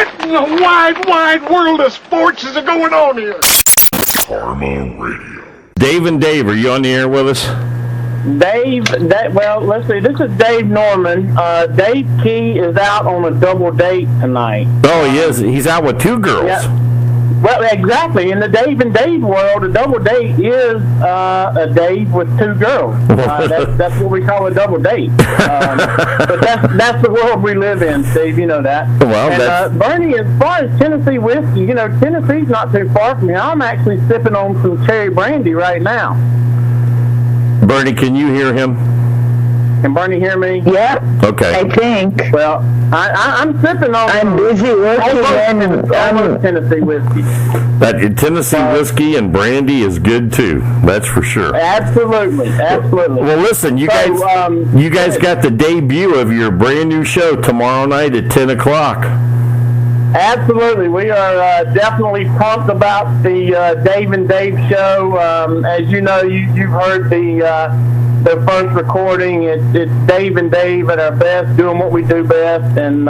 What in the wide, wide world of sports is going on here? Karma Radio. Dave and Dave, are you on the air with us? Dave, well, let's see. This is Dave Norman. Dave Key is out on a double date tonight. Oh, he is. He's out with two girls. Yeah. Well, exactly. In the Dave and Dave world, a double date is a Dave with two girls. That's what we call a double date. But that's the world we live in, Steve. You know that. Well, and Bernie, as far as Tennessee whiskey, you know, Tennessee's not too far from here. I'm actually sipping on some cherry brandy right now. Bernie, can you hear him? Can Bernie hear me? Yeah. Okay. I think. Well, I'm sipping on. I'm busy working almost Tennessee whiskey. That Tennessee whiskey and brandy is good too. That's for sure. Absolutely. Well, listen, you guys got the debut of your brand new show tomorrow night at 10 o'clock. Absolutely. We are definitely pumped about the Dave and Dave show. As you know, you've heard the first recording. It's Dave and Dave at our best, doing what we do best, and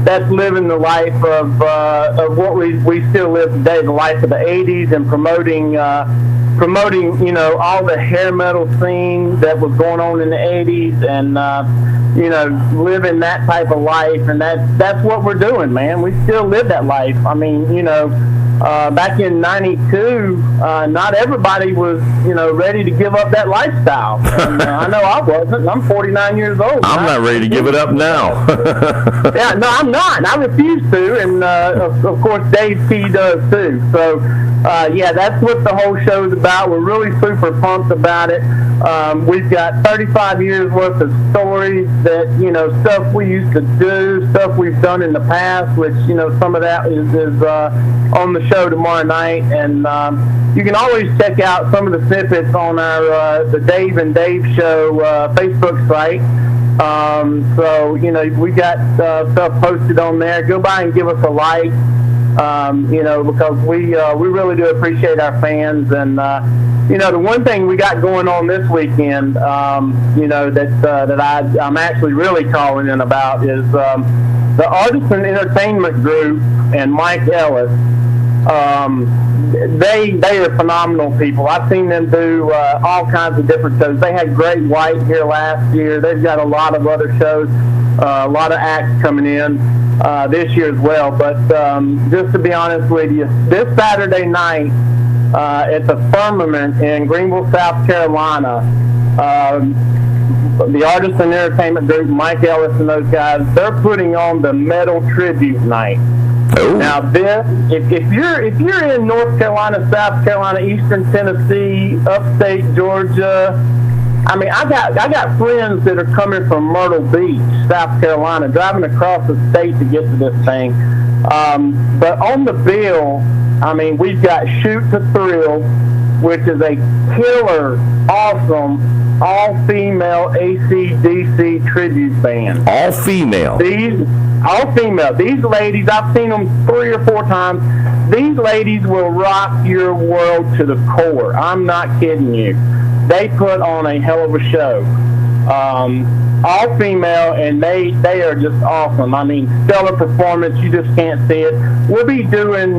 that's living the life of what we still live today, the life of the 80s, and promoting, you know, all the hair metal scene that was going on in the 80s, and you know, living that type of life, and that's what we're doing, man. We still live that life. I mean, you know, back in '92, not everybody was, you know, ready to give up that lifestyle. And I know I wasn't. I'm 49 years old. I'm not ready to give it up now. Yeah, no, I'm not. I refuse to, and of course, Dave Key does too. So, yeah, that's what the whole show is about. We're really super pumped about it. We've got 35 years worth of stories that, you know, stuff we used to do, stuff we've done in the past, which, you know, some of that is on the show tomorrow night. And you can always check out some of the snippets on our the Dave and Dave Show Facebook site. So, you know, we got stuff posted on there. Go by and give us a like. You know, because we really do appreciate our fans, and you know, the one thing we got going on this weekend, you know, that I'm actually really calling in about is the Artisan Entertainment Group and Mike Ellis. They are phenomenal people. I've seen them do all kinds of different shows. They had Great White here last year. They've got a lot of other shows, a lot of acts coming in this year as well. But just to be honest with you, this Saturday night at the Firmament in Greenville, South Carolina, the Artisan Entertainment Group, Mike Ellis and those guys, they're putting on the Metal Tribute Night. Ooh. Now, this, if you're in North Carolina, South Carolina, Eastern Tennessee, upstate Georgia, I mean, I got friends that are coming from Myrtle Beach, South Carolina, driving across the state to get to this thing. But on the bill, I mean, we've got Shoot to Thrill, which is a killer, awesome, all-female AC/DC tribute band. All female. All female. These ladies, I've seen them 3 or 4 times. These ladies will rock your world to the core. I'm not kidding you. They put on a hell of a show. All female, and they are just awesome. I mean, stellar performance. You just can't see it. We'll be doing,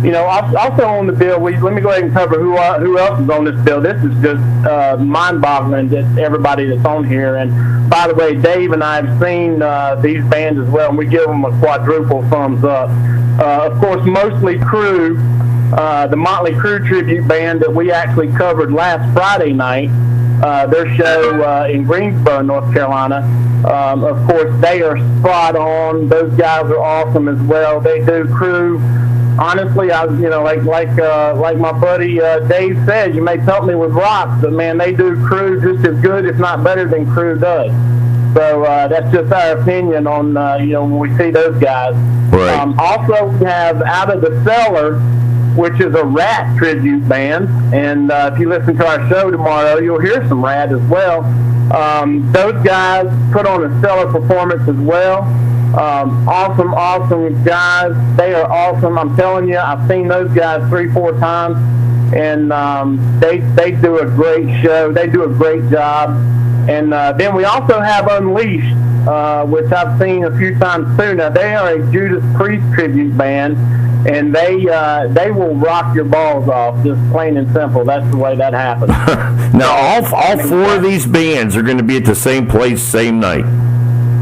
you know, also on the bill. Let me go ahead and cover who else is on this bill. This is just mind-boggling that everybody that's on here. And by the way, Dave and I have seen these bands as well, and we give them a quadruple thumbs up. Of course, mostly Crew, the Motley Crue tribute band that we actually covered last Friday night. Their show in Greensboro, North Carolina. Of course, they are spot on. Those guys are awesome as well. They do Crew. Honestly, you know, like my buddy Dave said, you may pelt me with rocks, but man, they do Crew just as good, if not better, than Crew does. So that's just our opinion on you know, when we see those guys. Right. Also, we have Out of the Cellar, which is a Rat tribute band, and if you listen to our show tomorrow, you'll hear some Rat as well. Those guys put on a stellar performance as well. Awesome guys. They are awesome. I'm telling you, I've seen those guys 3-4 times, and they do a great show. They do a great job. And then we also have Unleashed, which I've seen a few times too. Now, they are a Judas Priest tribute band, and they will rock your balls off, just plain and simple. That's the way that happens. Now, all four of these bands are going to be at the same place, same night.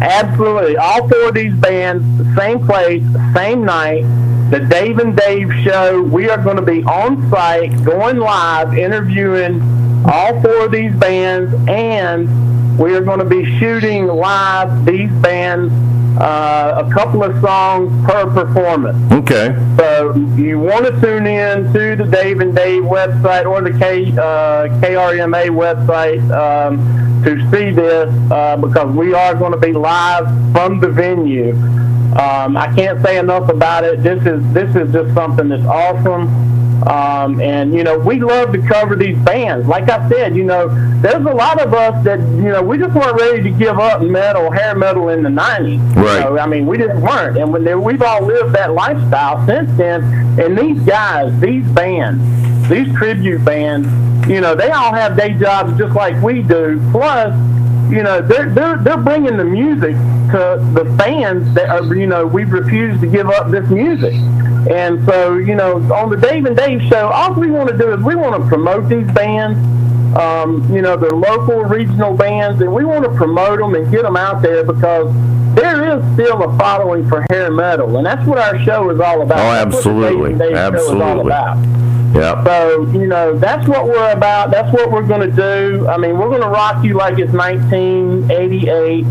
Absolutely. All four of these bands, same place, same night. The Dave and Dave show. We are going to be on site, going live, interviewing all four of these bands, and we are going to be shooting live these bands, a couple of songs per performance. Okay. So you want to tune in to the Dave and Dave website or the KRMA website to see this, because we are going to be live from the venue. I can't say enough about it. This is just something that's awesome. And, you know, we love to cover these bands. Like I said, you know, there's a lot of us that, you know, we just weren't ready to give up hair metal in the 90s. Right. You know, I mean, we just weren't. And we've all lived that lifestyle since then. And these guys, these bands, these tribute bands, you know, they all have day jobs just like we do. Plus, you know, they're bringing the music to the fans that are, you know, we've refused to give up this music. And so, you know, on the Dave and Dave show, all we want to do is we want to promote these bands. You know, they're local, regional bands, and we want to promote them and get them out there because there is still a following for hair metal, and that's what our show is all about. Oh, absolutely. That's what the Dave and Dave show is all about. Yep. So, you know, that's what we're about. That's what we're going to do. I mean, we're going to rock you like it's 1988.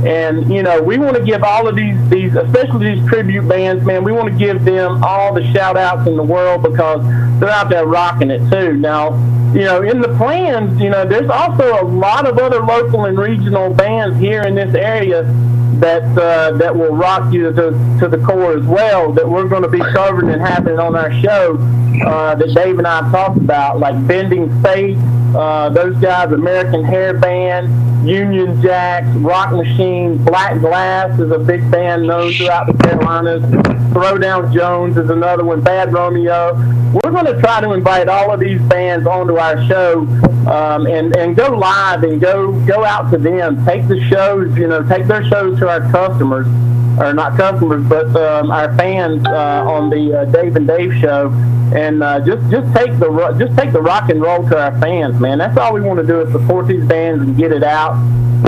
And, you know, we want to give all of these, especially these tribute bands, man, we want to give them all the shout-outs in the world because they're out there rocking it, too. Now, you know, in the plans, you know, there's also a lot of other local and regional bands here in this area that will rock you to the core as well, that we're going to be covering and having on our show that Dave and I have talked about, like Bending Fate, those guys, American Hair Band, Union Jacks, Rock Machine, Black Glass is a big band known throughout the Carolinas, Throwdown Jones is another one, Bad Romeo. We're going to try to invite all of these bands onto our show and go live and go out to them, take the shows, you know, take their shows to our customers, or not customers, but our fans on the Dave and Dave show, and just take the rock and roll to our fans, man. That's all we want to do is support these bands and get it out.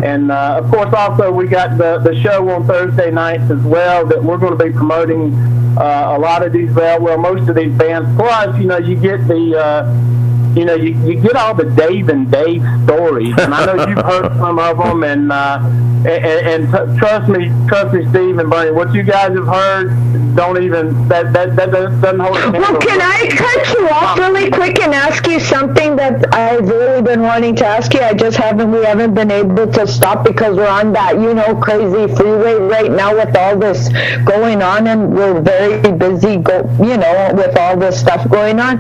And of course, also we got the show on Thursday nights as well that we're going to be promoting a lot of these, most of these bands. Plus, you know, you get the you know, you get all the Dave and Dave stories, and I know you've heard some of them, and trust me, Steve and Bernie, what you guys have heard that doesn't hold a candle. Well, can I cut you off really quick and ask you something that I've really been wanting to ask you? We haven't been able to stop because we're on that, you know, crazy freeway right now with all this going on, and we're very busy, you know, with all this stuff going on.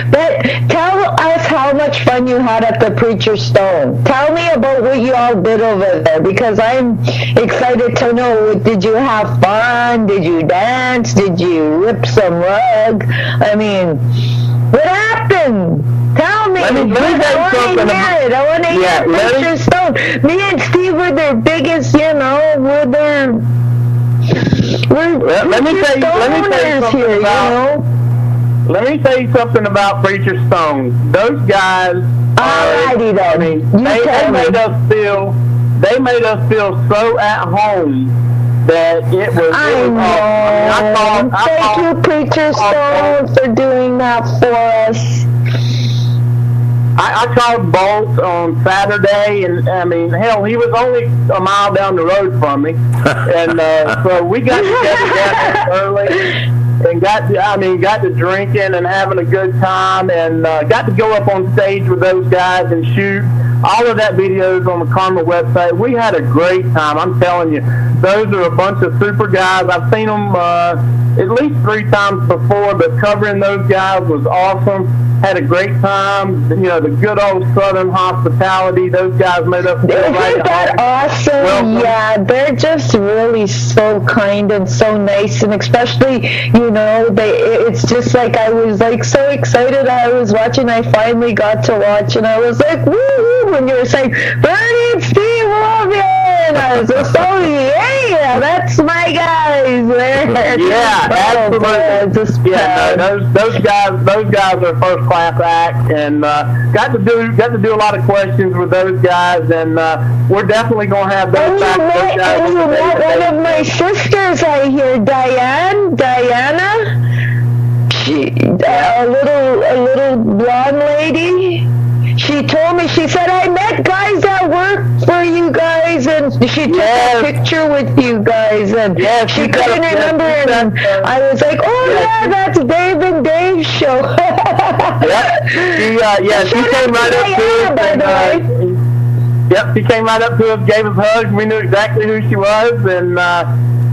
But tell us how much fun you had at the Preacher's Stone. Tell me about what you all did over there, because I'm excited to know. Did you have fun? Did you dance? Did you rip some rug? I mean, what happened? Tell me. Let me I want to hear Preacher's Stone. Me and Steve were their biggest, you know, let me tell you something about Preacher Stone. Those guys they made us feel so at home that it was Thank you, Preacher Stone, for doing that for us. I called Bolt on Saturday, and I mean, hell, he was only a mile down the road from me, and so we got together down there early, and got to drinking and having a good time, and got to go up on stage with those guys and shoot. All of that videos on the Karma website. We had a great time. I'm telling you, those are a bunch of super guys. I've seen them at least 3 times before, but covering those guys was awesome. Had a great time. You know, the good old Southern hospitality. Those guys made us feel right. Isn't that awesome? Welcome. Yeah, they're just really so kind and so nice, and especially, you know, it's just like I was like so excited. I was watching. I finally got to watch, and I was like, woo! you when you were saying, Bernie and Steve love you. And I was just, oh, yeah, that's my guys there. Yeah, absolutely. Those guys are first class act, and got to do a lot of questions with those guys, and we're definitely gonna have those back. And you met one of my sisters, I hear, Diana. She, a little blonde lady. She told me, she said, I met guys that work for you guys, and she took a picture with you guys, and she couldn't remember, and I was like, oh yeah, that's Dave and Dave's show. She came right up to us. Yep, she came right up to us, gave us hugs. We knew exactly who she was, and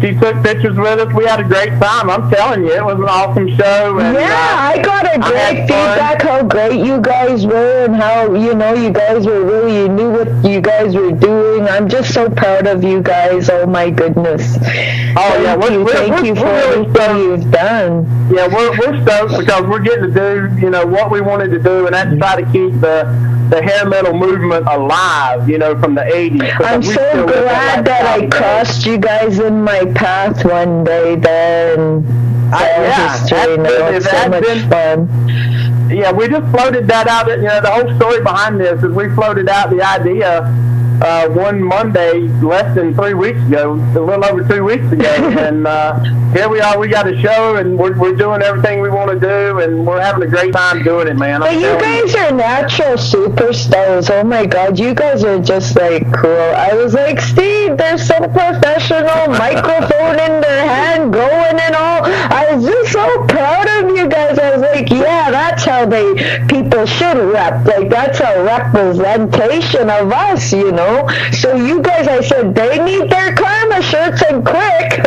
she took pictures with us. We had a great time. I'm telling you, it was an awesome show. And, I got a great feedback how great you guys were, and how, you guys were really, you knew what you guys were doing. I'm just so proud of you guys. Oh my goodness. Thank you for everything you've done. Yeah, we're stoked because we're getting to do, what we wanted to do, and that's try to keep the hair metal movement alive, from the 80s. I'm so glad that I crossed you guys in my path one day there, and history. It's so much fun. Yeah, we just floated that out. The whole story behind this is we floated out the idea one Monday less than 3 weeks ago, a little over 2 weeks ago, and here we are. We got a show, and we're doing everything we want to do, and we're having a great time doing it, man. But you guys are natural superstars. Oh my God, you guys are just like cool. I was like, Steve, they're so professional, microphone in their hand, going and all. I was just so proud of you guys. I was like, yeah, that's how people should rep. Like, that's a representation of us, So you guys, I said, they need their karma shirts and quick.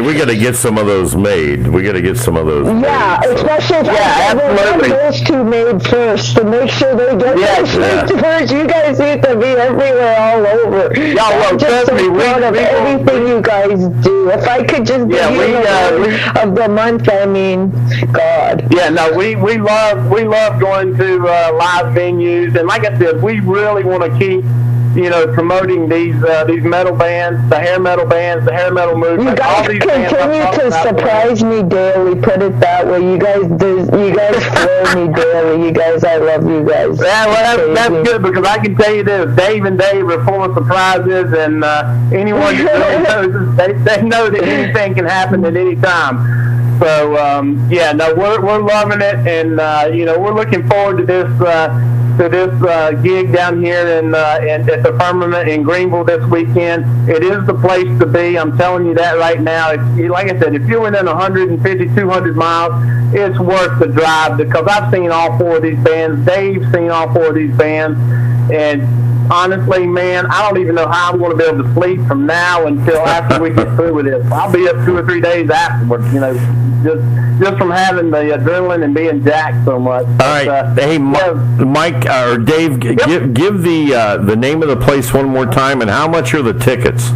We got to get some of those made. We got to get some of those made, especially if I have those two made first to make sure they get those shirts first. You guys need to be everywhere, all over. I'm just so proud of everything you guys do. If I could just give you the of the month, I mean, God. Yeah, no, we love going to live venues, and like I said, we really want to keep promoting these metal bands, the hair metal movement. You guys continue to surprise me daily. Put it that way. You guys flow me daily. You guys, I love you guys. Yeah, well, that's good, because I can tell you this: Dave and Dave are full of surprises, and anyone who really knows, they know that anything can happen at any time. So we're loving it, and we're looking forward to this gig down here at the Firmament in Greenville this weekend. It is the place to be. I'm telling you that right now. Like I said, if you're within 150, 200 miles, it's worth the drive, because I've seen all 4 of these bands. Dave's seen all 4 of these bands, and honestly, man, I don't even know how I'm going to be able to sleep from now until after we get through with this. I'll be up 2 or 3 days afterwards, just from having the adrenaline and being jacked so much. All right. Hey, Mike or Dave, give the name of the place one more time, and how much are the tickets?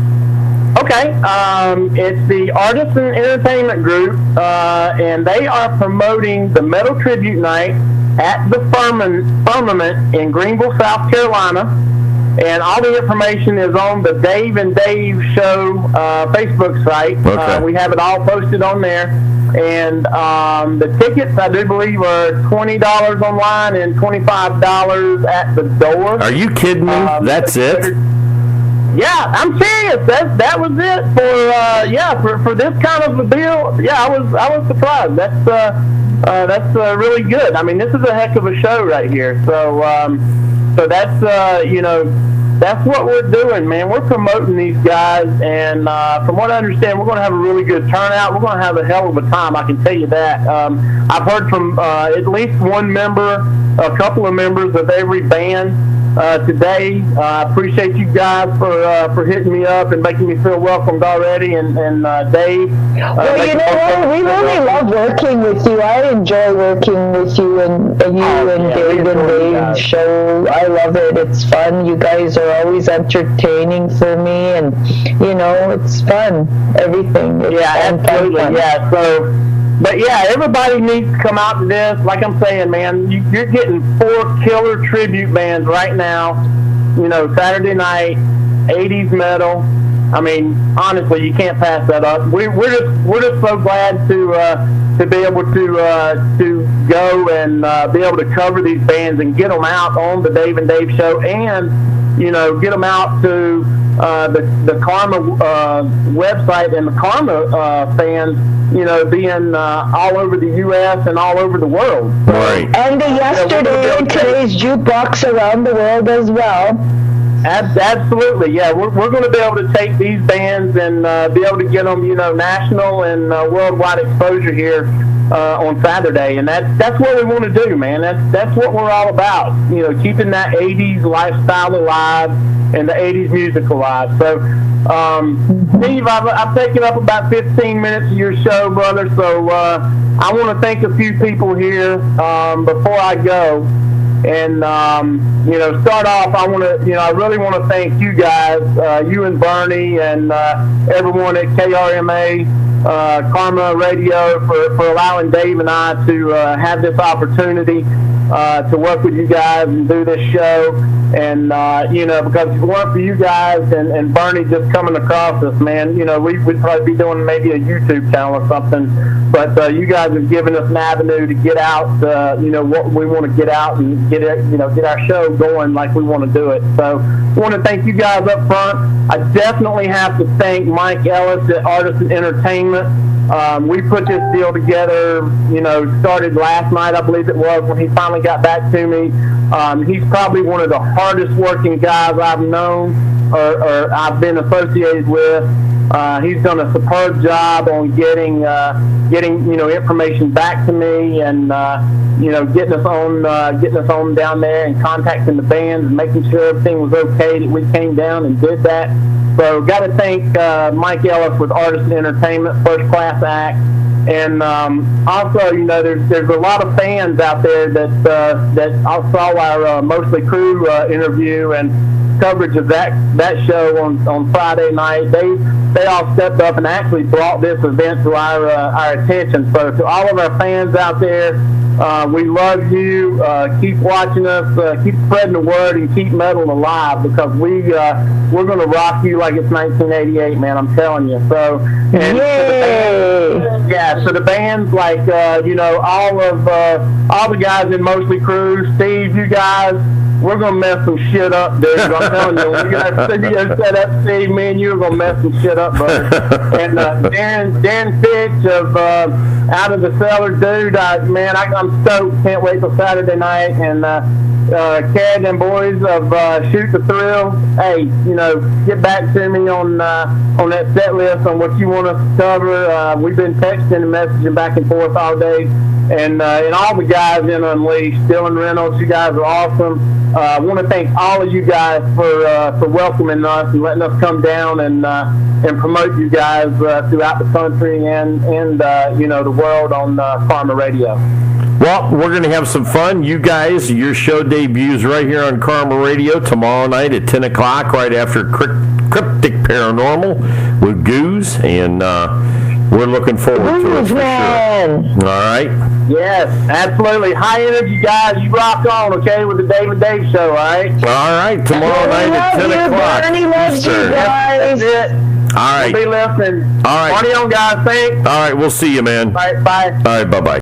Okay. It's the Artisan Entertainment Group, and they are promoting the Metal Tribute Night at the Firmament in Greenville, South Carolina. And all the information is on the Dave and Dave Show Facebook site. Okay. We have it all posted on there. And the tickets, I do believe, are $20 online and $25 at the door. Are you kidding me? That's it? Yeah, I'm serious. That was it for this kind of a deal. Yeah, I was surprised. That's really good. I mean, this is a heck of a show right here. So that's that's what we're doing, man. We're promoting these guys, and from what I understand, we're going to have a really good turnout. We're going to have a hell of a time, I can tell you that. I've heard from at least one member, a couple of members of every band today. I appreciate you guys for hitting me up and making me feel welcomed already, and Dave. Well, you know what? We really love working with you. I enjoy working with you and Dave and Dave's show. I love it. It's fun. You guys are always entertaining for me, and it's fun. Everything. It's absolutely. Fun. Yeah. But yeah, everybody needs to come out to this. Like I'm saying, man, you're getting 4 killer tribute bands right now. You know, Saturday night, 80s metal. I mean, honestly, you can't pass that up. We're just so glad to be able to go and be able to cover these bands and get them out on the Dave and Dave show, and you know, get them out to the Karma website and the Karma fans. You know, being all over the U.S. and all over the world. Right. And the yesterday and today's jukebox around the world as well. Absolutely, yeah. We're going to be able to take these bands and be able to get them, you know, national and worldwide exposure here on Saturday, and that's what we want to do, man. That's what we're all about. You know, keeping that '80s lifestyle alive and the '80s music alive. So, Steve, I've taken up about 15 minutes of your show, brother. So I want to thank a few people here before I go. And, you know, start off, I really want to thank you guys, you and Bernie and everyone at KRMA, Karma Radio for allowing Dave and I to have this opportunity to work with you guys and do this show. And, you know, because if it weren't for you guys and Bernie just coming across us, man, you know, we'd probably be doing maybe a YouTube channel or something. But you guys have given us an avenue to get out, you know, what we want to get out and get our show going like we want to do it. So I want to thank you guys up front. I definitely have to thank Mike Ellis at Artisan Entertainment. We put this deal together, you know, started last night, I believe it was, when he finally got back to me. He's probably one of the hardest working guys I've known or I've been associated with. He's done a superb job on getting you know, information back to me and you know, getting us on down there and contacting the bands and making sure everything was okay that we came down and did that. So got to thank Mike Ellis with Artisan Entertainment, first class act. And also, you know, there's a lot of fans out there that I saw our Mostly Crew interview and coverage of that show on Friday night. They all stepped up and actually brought this event to our attention. So to all of our fans out there, we love you. Keep watching us. Keep spreading the word and keep metal alive, because we're going to rock you like it's 1988, man. I'm telling you. So, and to the bands like you know, all the guys in Mostly Crew, Steve, you guys. We're going to mess some shit up, dude. I'm telling you, when you guys set up, Steve, me and you are going to mess some shit up, brother. And Darren Fitch of Out of the Cellar, dude, man, I'm stoked. Can't wait till Saturday night. And Cad and boys of Shoot the Thrill, hey, you know, get back to me on that set list on what you want us to cover. We've been texting and messaging back and forth all day. And all the guys in Unleashed, Dylan Reynolds, you guys are awesome. I want to thank all of you guys for welcoming us and letting us come down and promote you guys throughout the country and you know, the world on Karma Radio. Well, we're going to have some fun. You guys, your show debuts right here on Karma Radio tomorrow night at 10 o'clock, right after Cryptic Paranormal with Goose, and we're looking forward to it for sure. All right? Yes, absolutely. High energy, guys. You rock on, okay, with the Dave and Dave show, all right? All right, tomorrow night at 10 o'clock. Bernie loves you guys. That's it. All right. We'll be listening. All right. Party on, guys. Thanks. All right, we'll see you, man. All right, bye. All right, bye-bye.